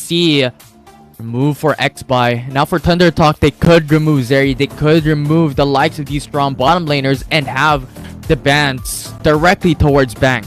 see. Remove for X-Buy. Now for Thunder Talk, they could remove Zeri. They could remove the likes of these strong bottom laners and have the bans directly towards Bank.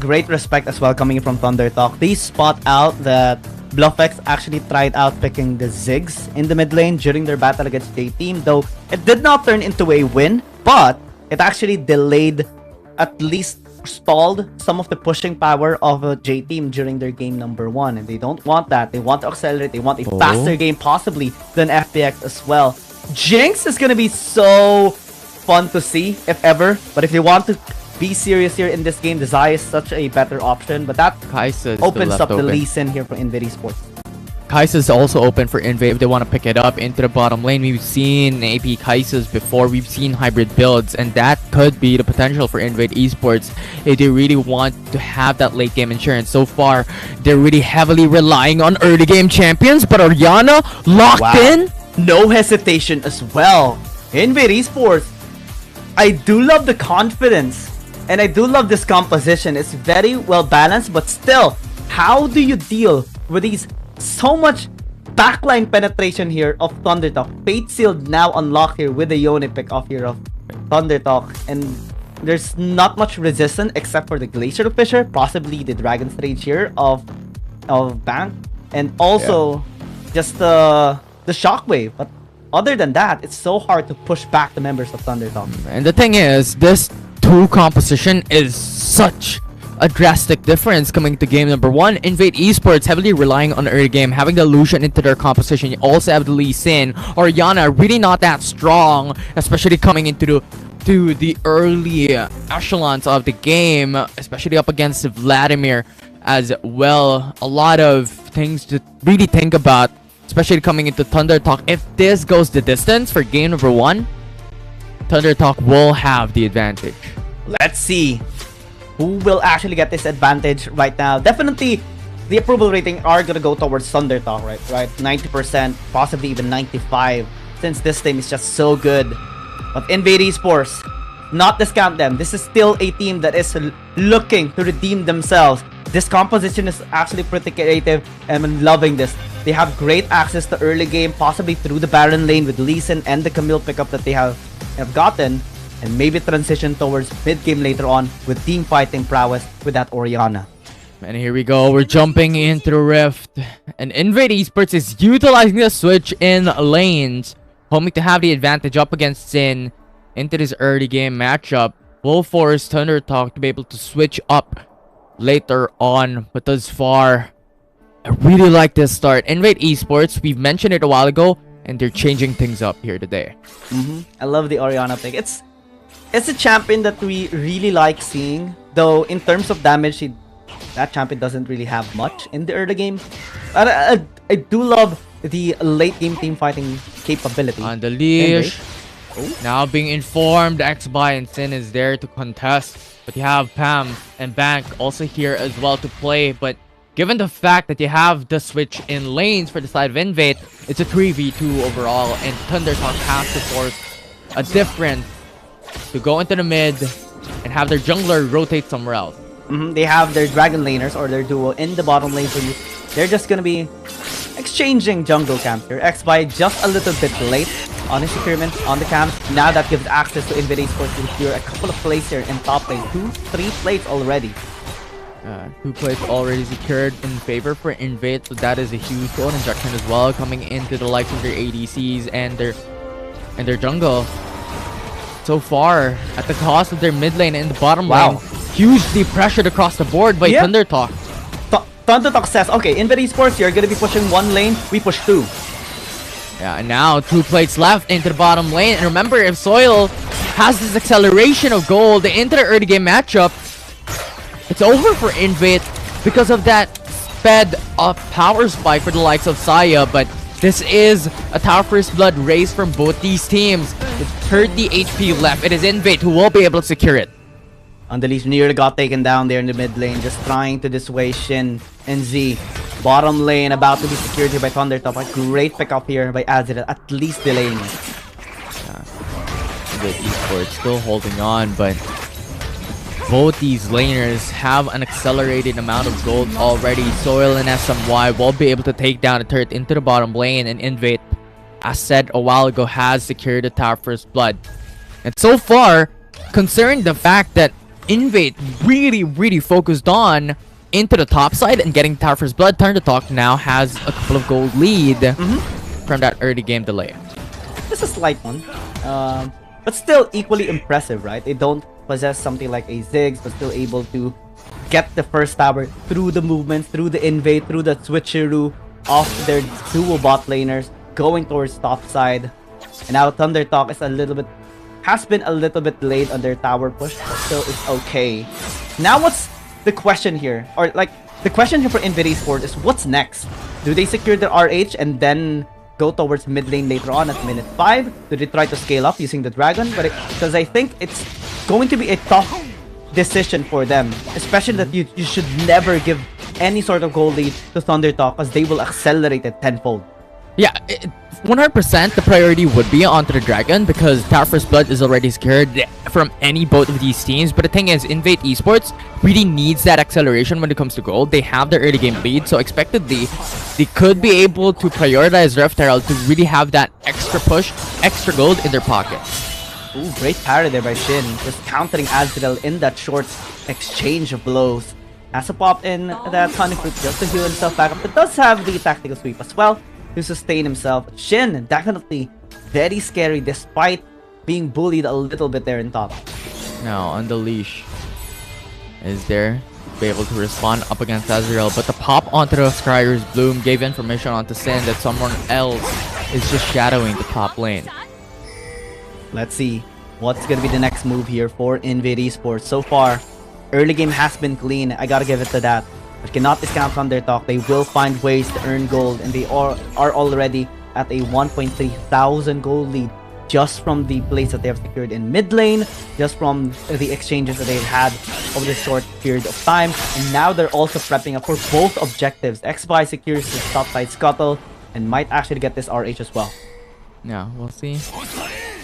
Great respect as well coming from Thunder Talk. They spot out that BluffX actually tried out picking the Ziggs in the mid lane during their battle against J-Team, though it did not turn into a win, but it actually delayed, at least stalled some of the pushing power of a J-Team during their game number 1, and they don't want that. They want to accelerate. They want a faster game possibly than FPX as well. Jinx is gonna be so fun to see if ever, but if they want to be serious here in this game, the Zai is such a better option, but that opens up the Lee Sin here for INV Esports. Kai'Sa's also open for INV if they want to pick it up into the bottom lane. We've seen AP Kai'Sa's before. We've seen hybrid builds, and that could be the potential for INV Esports if they really want to have that late game insurance. So far, they're really heavily relying on early game champions, but Orianna locked in. No hesitation as well. INV Esports, I do love the confidence, and I do love this composition. It's very well balanced, but still, how do you deal with these so much backline penetration here of Thunder Talk? Fate Sealed now unlocked here with the Yone pick off here of Thunder Talk, and there's not much resistance except for the Glacier Fisher, possibly the Dragon's Rage here of Bank, and also just the Shockwave. But other than that, it's so hard to push back the members of Thunder Talk. And the thing is, this 2 composition is such a drastic difference coming to game number 1. INV Esports heavily relying on early game, having the Lucian into their composition. You also have the Lee Sin. Orianna really not that strong, especially coming into the early echelons of the game, especially up against Vladimir as well. A lot of things to really think about, especially coming into Thunder Talk. If this goes the distance for game number 1, Thunder Talk will have the advantage. Let's see who will actually get this advantage right now. Definitely, the approval rating are gonna go towards Thunder Talk, right? 90%, possibly even 95%, since this team is just so good. But INV Esports, not discount them. This is still a team that is looking to redeem themselves. This composition is actually pretty creative, and I'm loving this. They have great access to early game, possibly through the Baron lane with Lee Sin and the Camille pickup that they have gotten, and maybe transition towards mid-game later on with team fighting prowess with that Orianna. And here we go, we're jumping into the Rift, and INV Esports is utilizing the switch in lanes, hoping to have the advantage up against Sin into this early game matchup. Will force Thunder Talk to be able to switch up later on, but thus far, I really like this start. INV Esports, we've mentioned it a while ago, and they're changing things up here today. I love the Orianna pick. It's a champion that we really like seeing, though in terms of damage, that champion doesn't really have much in the early game. I do love the late game team fighting capability. On the leash, now being informed, X-Buy and Sin is there to contest, but you have Pam and Bank also here as well to play. But given the fact that you have the switch in lanes for the side of Invade, it's a 3v2 overall, and Thunder Talk has to force a different to go into the mid and have their jungler rotate somewhere else. They have their dragon laners or their duo in the bottom lane for you. They're just gonna be exchanging jungle camp here. X-Buy just a little bit late on his securement on the camp. Now that gives access to INV Esports to secure a couple of plays here in top lane. 2-3 plays already. 2 plays already secured in favor for Invade, so that is a huge gold injection as well, coming into the likes of their ADCs and their jungle. So far, at the cost of their mid lane and the bottom lane, hugely pressured across the board by Thunder Talk. Thunder Talk says, okay, INV Esports, you're gonna be pushing 1 lane, we push 2. Yeah, and now 2 plates left into the bottom lane. And remember, if Soil has this acceleration of gold into the early game matchup, it's over for Invade because of that sped up power spike for the likes of Saya. But this is a Tower First Blood race from both these teams. With 30 HP left, it is Invade who will be able to secure it. Unleashed nearly got taken down there in the mid lane, just trying to dissuade Shin and Z. Bottom lane about to be secured here by Thunder Talk. A great pickup here by Aziret, at least delaying it. Invade Esports still holding on, but both these laners have an accelerated amount of gold already. Soil and SMY will be able to take down the turret into the bottom lane, and Invade, as said a while ago, has secured the tower first blood. And so far, considering the fact that Invade really focused on into the top side and getting tower first blood, Thunder Talk now has a couple of gold lead from that early game delay. Just a slight one, but still equally impressive, right? They don't possess something like a Ziggs, but still able to get the first tower through the movement, through the invade, through the switcheroo of their dual bot laners, going towards top side. And now Thunder Talk is has been a little bit delayed on their tower push, but still it's okay. Now what's the question here? Or like, the question here for INV Esports is what's next? Do they secure the RH and then go towards mid lane later on at minute 5? Do they try to scale up using the dragon? But because I think it's going to be a tough decision for them, especially that you should never give any sort of goal lead to Thunder Talk, because they will accelerate it tenfold. Yeah, 100% the priority would be onto the dragon, because Tower First Blood is already secured from both of these teams. But the thing is, Invade Esports really needs that acceleration when it comes to gold. They have the early game lead, so expectedly they could be able to prioritize Rift Herald to really have that extra push, extra gold in their pockets. Ooh, great parry there by Shin, just countering Azrael in that short exchange of blows. Has to pop in that Honeycroot just to heal himself back up, but does have the tactical sweep as well to sustain himself. Shin, definitely very scary despite being bullied a little bit there in top. Now, on the leash is there to be able to respond up against Azrael, but the pop onto the Scryer's Bloom gave information onto Sin that someone else is just shadowing the top lane. Let's see what's gonna be the next move here for INV Esports. So far, early game has been clean. I gotta give it to that. But cannot discount Thunder Talk. They will find ways to earn gold, and they are already at a 1.3 thousand gold lead just from the plays that they have secured in mid lane, just from the exchanges that they've had over this short period of time. And now they're also prepping up for both objectives. XY secures his top side scuttle and might actually get this RH as well. Yeah, we'll see.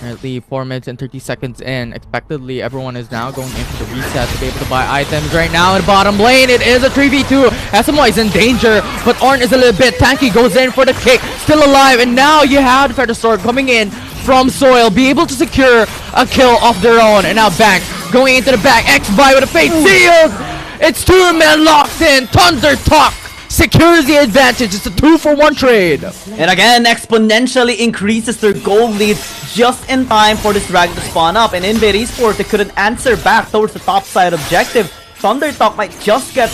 Currently 4 minutes and 30 seconds in. Expectedly, everyone is now going in for the reset to be able to buy items right now in bottom lane. It is a 3v2. SMY is in danger, but Ornn is a little bit tanky, goes in for the kick, still alive. And now you have the Sword coming in from Soil, be able to secure a kill of their own. And now Bank going into the back. XY with a fake sealed. It's 2 men locked in. Thunder Talk secures the advantage. It's a 2-for-1 trade. And again, exponentially increases their gold lead just in time for this dragon to spawn up. And INV Esports, they couldn't answer back towards the top side objective. Thunder Talk might just get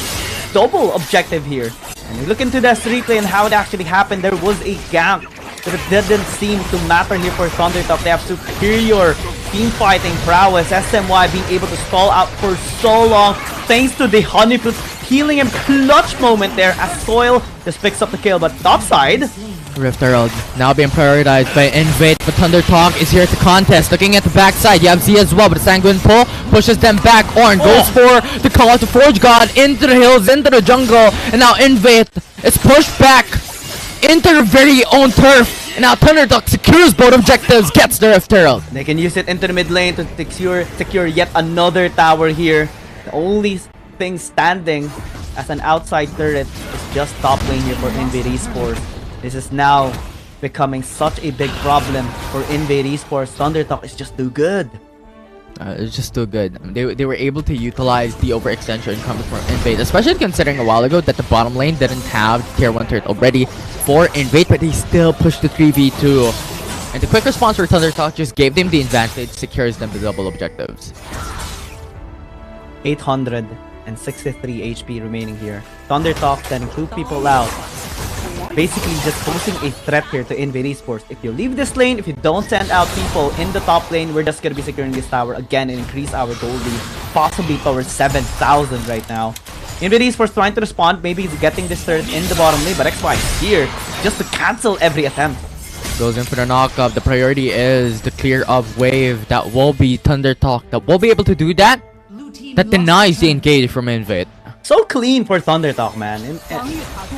double objective here. And you look into this replay and how it actually happened. There was a gank, but it didn't seem to matter here for Thunder Talk. They have superior team fighting prowess. SMY being able to stall out for so long thanks to the Honeycroot healing him. Clutch moment there as Soil just picks up the kill, but topside Rift Herald now being prioritized by Invade, but Thunder Talk is here to contest. Looking at the backside, you have Z as well, but Sanguine Pull pushes them back. Ornn goes for the call out to Forge God into the hills, into the jungle, and now Invade is pushed back into their very own turf. And now Thunder Talk secures both objectives, gets the Rift Herald. They can use it into the mid lane to secure yet another tower here. The only thing standing as an outside turret is just top lane here for INV Esports. This is now becoming such a big problem for INV Esports. Thunder Talk is just too good. It's just too good. They were able to utilize the overextension coming from Invade, especially considering a while ago that the bottom lane didn't have tier 1 turret already for Invade, but they still pushed the 3v2. And the quick response for Thunder Talk just gave them the advantage, secures them the double objectives. 863 HP remaining here. Thunder Talk sending 2 people out. Basically just posing a threat here to INV Esports. If you leave this lane, if you don't send out people in the top lane, we're just gonna be securing this tower again and increase our gold lead, possibly towards 7,000 right now. INV Esports trying to respond, maybe he's getting this turret in the bottom lane, but XY is here just to cancel every attempt. Goes in for the knock-up. The priority is the clear of wave. That will be Thunder Talk. That will be able to do that. That denies the engage from Invade. So clean for Thunder Talk, man.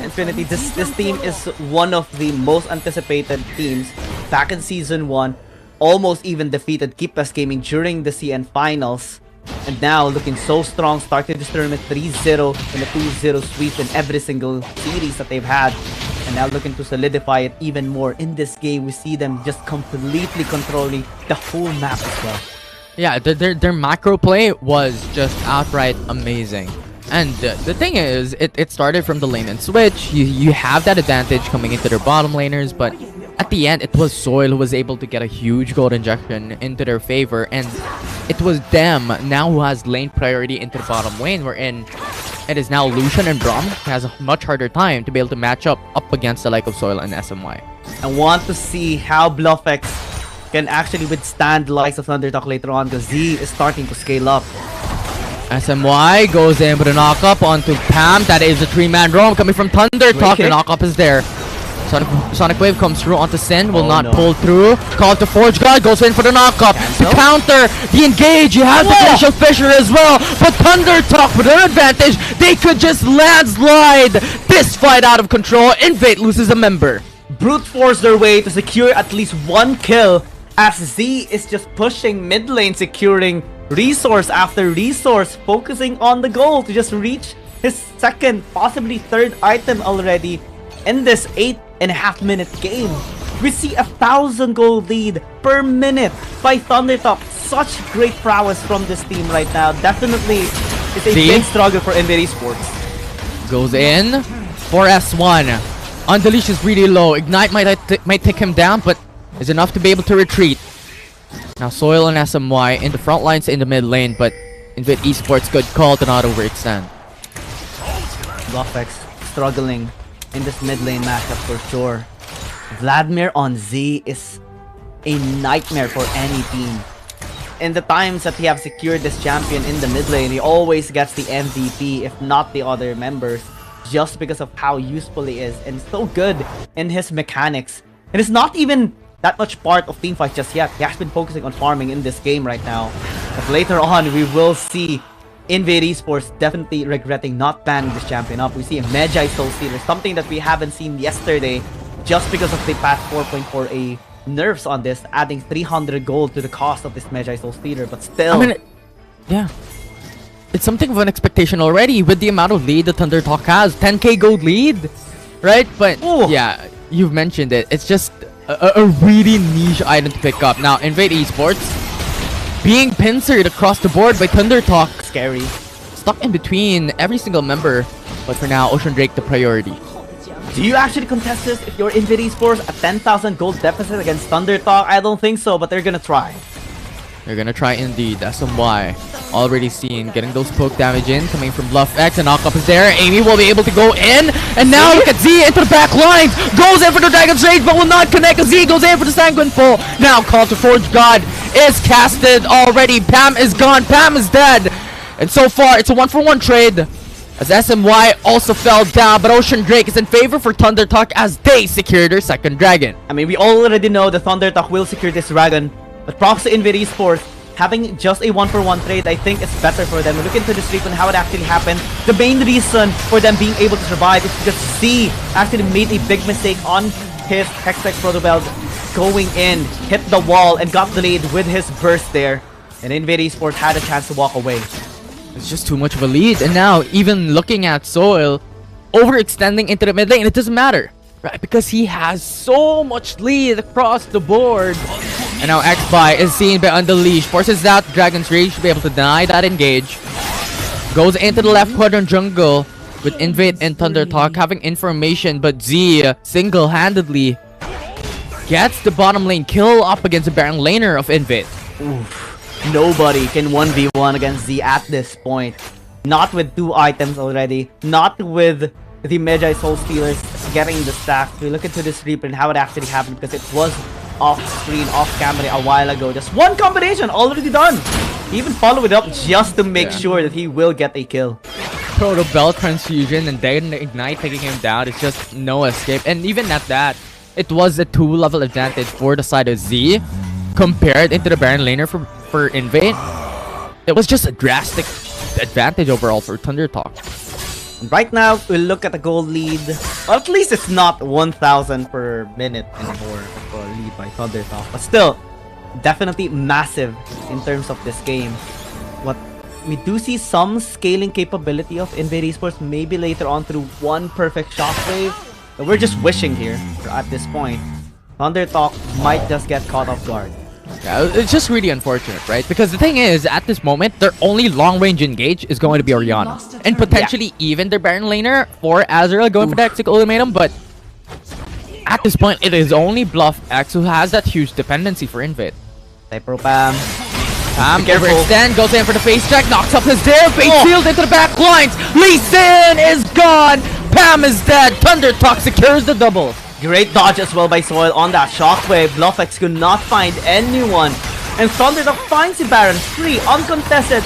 Infinity, this team is one of the most anticipated teams back in Season 1. Almost even defeated Keep Us Gaming during the CN Finals. And now looking so strong, started this tournament 3-0 and a 2-0 sweep in every single series that they've had. And now looking to solidify it even more in this game. We see them just completely controlling the whole map as well. Yeah, their macro play was just outright amazing. And the thing is, it started from the lane and switch. You have that advantage coming into their bottom laners, but at the end, it was Soil who was able to get a huge gold injection into their favor, and it was them now who has lane priority into the bottom lane, wherein it is now Lucian and Braum has a much harder time to be able to match up against the like of Soil and SMY. I want to see how BluffX can actually withstand the likes of Thundertalk later on, because Z is starting to scale up. SMY goes in with a knock-up onto Pam. That is a 3-man roam coming from Thundertalk. The knock-up is there. Sonic Wave comes through onto Sin, will not pull through. Call to Forge God, goes in for the knock-up. To counter the engage, you have the Glacial Fissure as well. But Thundertalk with an advantage, they could just landslide this fight out of control. Invade loses a member. Brute force their way to secure at least one kill, as Z is just pushing mid lane, securing resource after resource, focusing on the goal to just reach his second, possibly third item already in this 8.5 minute game. We see 1,000 gold lead per minute by Thundertalk. Such great prowess from this team right now. Definitely it's a big struggle for INV Esports. Goes in for S1. Unleash is really low. Ignite might take him down, but is enough to be able to retreat. Now Soil and SMY in the front lines in the mid lane, but INV Esports good call to not overextend. BluffX struggling in this mid lane matchup for sure. Vladimir on Z is a nightmare for any team. In the times that he have secured this champion in the mid lane, he always gets the MVP, if not the other members, just because of how useful he is and so good in his mechanics. And it's not even that much part of teamfight just yet. He has been focusing on farming in this game right now. But later on, we will see INV Esports definitely regretting not banning this champion up. We see a Magi Soul Stealer, something that we haven't seen yesterday just because of the patch 4.4a nerfs on this, adding 300 gold to the cost of this Magi Soul Stealer. But still, I mean, yeah, it's something of an expectation already with the amount of lead that Thundertalk has. 10k gold lead, right? But yeah, you've mentioned it. It's just a really niche item to pick up. Now, INV Esports being pincered across the board by Thundertalk. Scary. Stuck in between every single member. But for now, Ocean Drake the priority. Do you actually contest this if you're INV Esports? A 10,000 gold deficit against Thundertalk? I don't think so, but they're gonna try. They're gonna try indeed. SMY already seen getting those poke damage in coming from BluffX. The knockup is there. Amy will be able to go in. And now look at Z into the back lines. Goes in for the Dragon's Rage but will not connect. Z goes in for the Sanguine Pull. Now Call to Forge God is casted already. Pam is gone. Pam is dead. And so far it's a 1-for-1 trade, as SMY also fell down, but Ocean Drake is in favor for Thundertalk as they secure their second dragon. I mean, we already know the Thundertalk will secure this dragon, but props to INV Esports. Having just a 1-for-1 trade, I think it's better for them. Look into this streak and how it actually happened. The main reason for them being able to survive is because Z actually made a big mistake on his Hextech Protobelt going in, hit the wall, and got delayed with his burst there. And INV Esports had a chance to walk away. It's just too much of a lead, and now even looking at Soil overextending into the mid lane, it doesn't matter, right? Because he has so much lead across the board. And now X-Buy is seen by Unleash, forces out Dragon's Rage to be able to deny that engage. Goes into the left quadrant jungle with Invade and Thundertalk having information, but Z single-handedly gets the bottom lane kill up against the Baron laner of Invade. Oof. Nobody can 1v1 against Z at this point. Not with 2 items already. Not with the Magi Soul Stealers getting the stack. We look into this replay and how it actually happened, because it was off screen, off camera a while ago. Just one combination already done. He even followed it up just to make sure that he will get a kill. Proto Belt Transfusion and then Ignite taking him down. It's just no escape. And even at that, it was a 2-level advantage for the side of Z compared into the Baron laner for Invade. It was just a drastic advantage overall for Thundertalk. Right now, we'll look at the gold lead. Well, at least it's not 1,000 per minute anymore for a lead by Thundertalk. But still, definitely massive in terms of this game. What we do see some scaling capability of Invade Esports, maybe later on through one perfect shockwave. But we're just wishing here at this point. Thunder Talk might just get caught off guard. Yeah, it's just really unfortunate, right? Because the thing is, at this moment, their only long-range engage is going to be Orianna. And potentially even their Baron laner or Azrael going for the Hextech Ultimatum, but at this point, it is only Bluff X who has that huge dependency for Invade. Typro Pam. Pam overextend, goes in for the face check, knocks up his dare, fate sealed into the back lines. Lee Sin is gone. Pam is dead. Thunder Talk secures the double. Great dodge as well by Soil on that shockwave. BluffX could not find anyone. And Thunder Talk finds the Baron free, uncontested.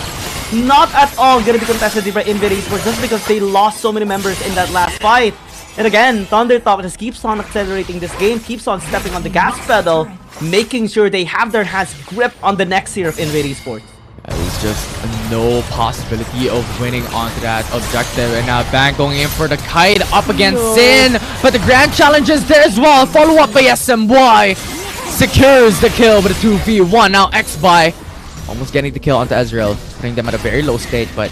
Not at all gonna be contested by Invade Esports just because they lost so many members in that last fight. And again, Thunder Talk just keeps on accelerating this game, keeps on stepping on the gas pedal, making sure they have their hands gripped on the next year of Invade Esports. There's just no possibility of winning onto that objective. And now Bang going in for the kite up against Sin. But the grand challenge is there as well. Follow up by SMY. Secures the kill with a 2v1. Now X-By almost getting the kill onto Ezreal, putting them at a very low state. But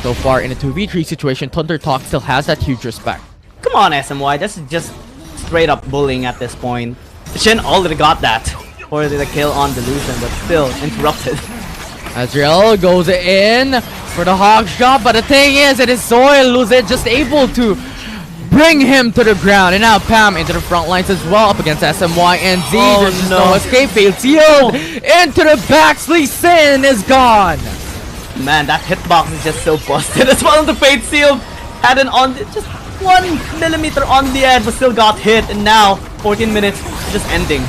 so far in a 2v3 situation, Thunder Talk still has that huge respect. Come on, SMY. This is just straight up bullying at this point. Shin already got that for the kill on Delusion, but still interrupted. Azrael goes in for the hog shot, but the thing is, it is Soil who's just able to bring him to the ground. And now Pam into the front lines as well, up against SMY and Z. There's just no escape, failed sealed into the back. Lee Sin is gone. Man, that hitbox is just so busted as well. The fate sealed had an on just 1 millimeter on the edge, but still got hit. And now 14 minutes just ending.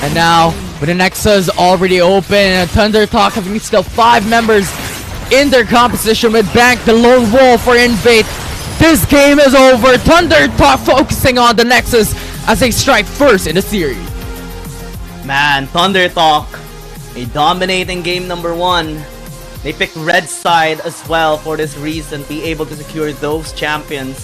And now, with the Nexus already open, and Thunder Talk having still 5 members in their composition with Bank, the lone wolf for Invade. This game is over. Thunder Talk focusing on the Nexus as they strike first in the series. Man, Thunder Talk, a dominating game number 1. They picked red side as well for this reason, be able to secure those champions.